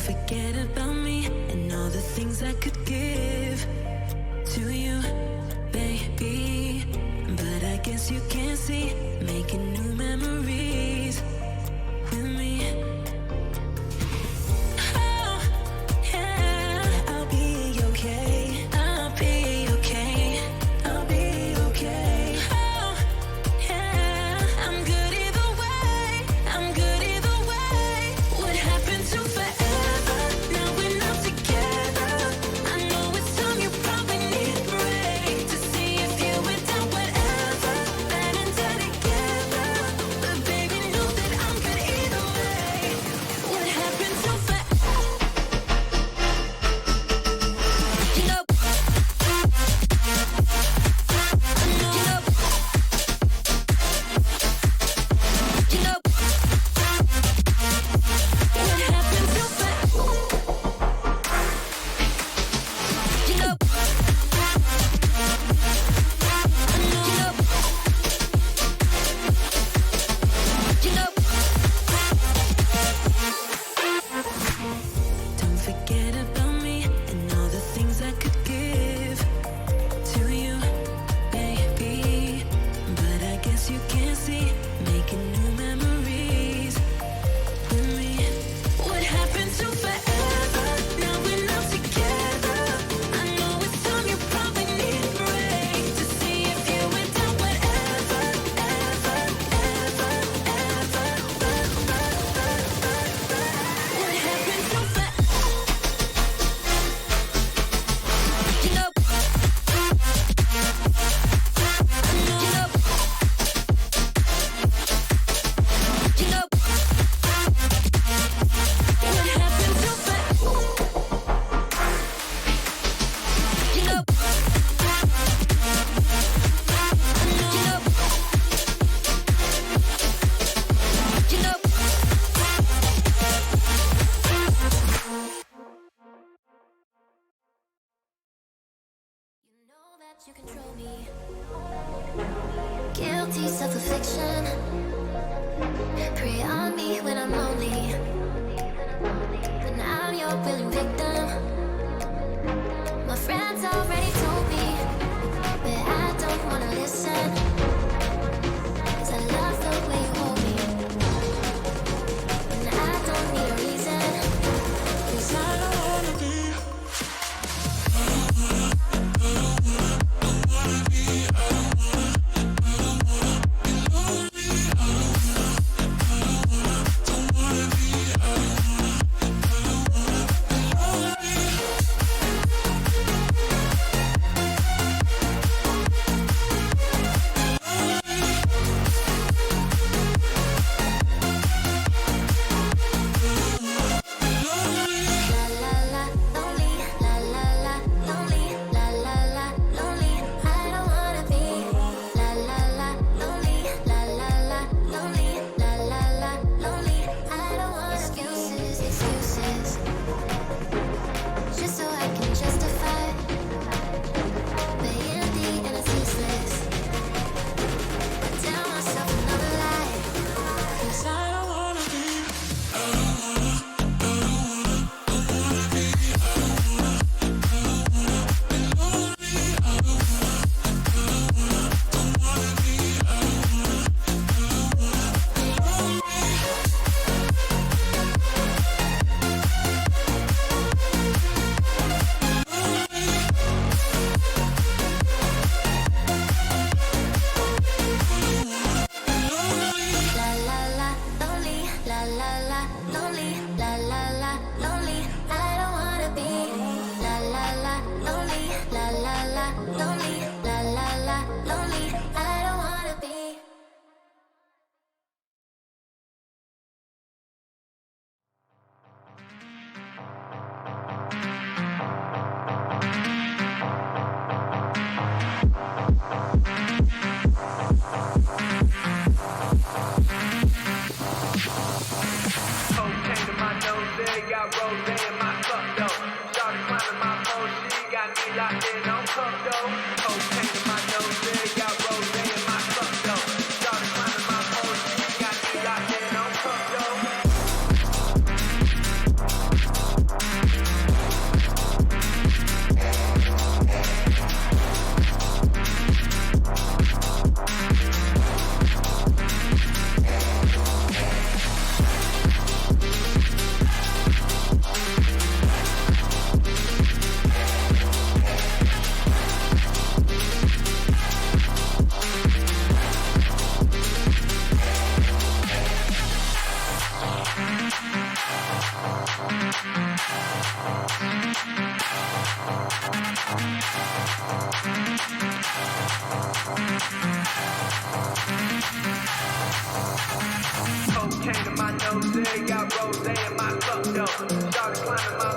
forget about me and all the things I could give to you, baby. But I guess you can't see, making new memories with me. Oh, yeah, I'll be okay. I'll be okay. I'll be okay. Oh, yeah, I'm good either way. I'm good either way. What happened to forever? Now we're not together. I know it's time you probably need a break to see if you went down whatever. Bad and dead together. But baby, know that I'm good either way. What happened to forever? You know, you know, what happened to forever? You know, you know, don't forget about me and all the things I could give to you, baby. But I guess you can't see, making new memories with me. What happened to forever? Now we're not together. I know it's time you probably need a break to see if you went down whatever, ever, ever, ever. What happened to forever? You know, you know, what happened to forever? You know, you know, you know that you control me. Guilty self-affliction. Prey on me when I'm lonely. But now I'm your willing victim. My friends already told me, but I don't wanna listen. 'Cause I love the way you hold me. And I don't need a reason. 'Cause I don't wanna be. chain in my nose, got rose in my cup, though. Started climbing my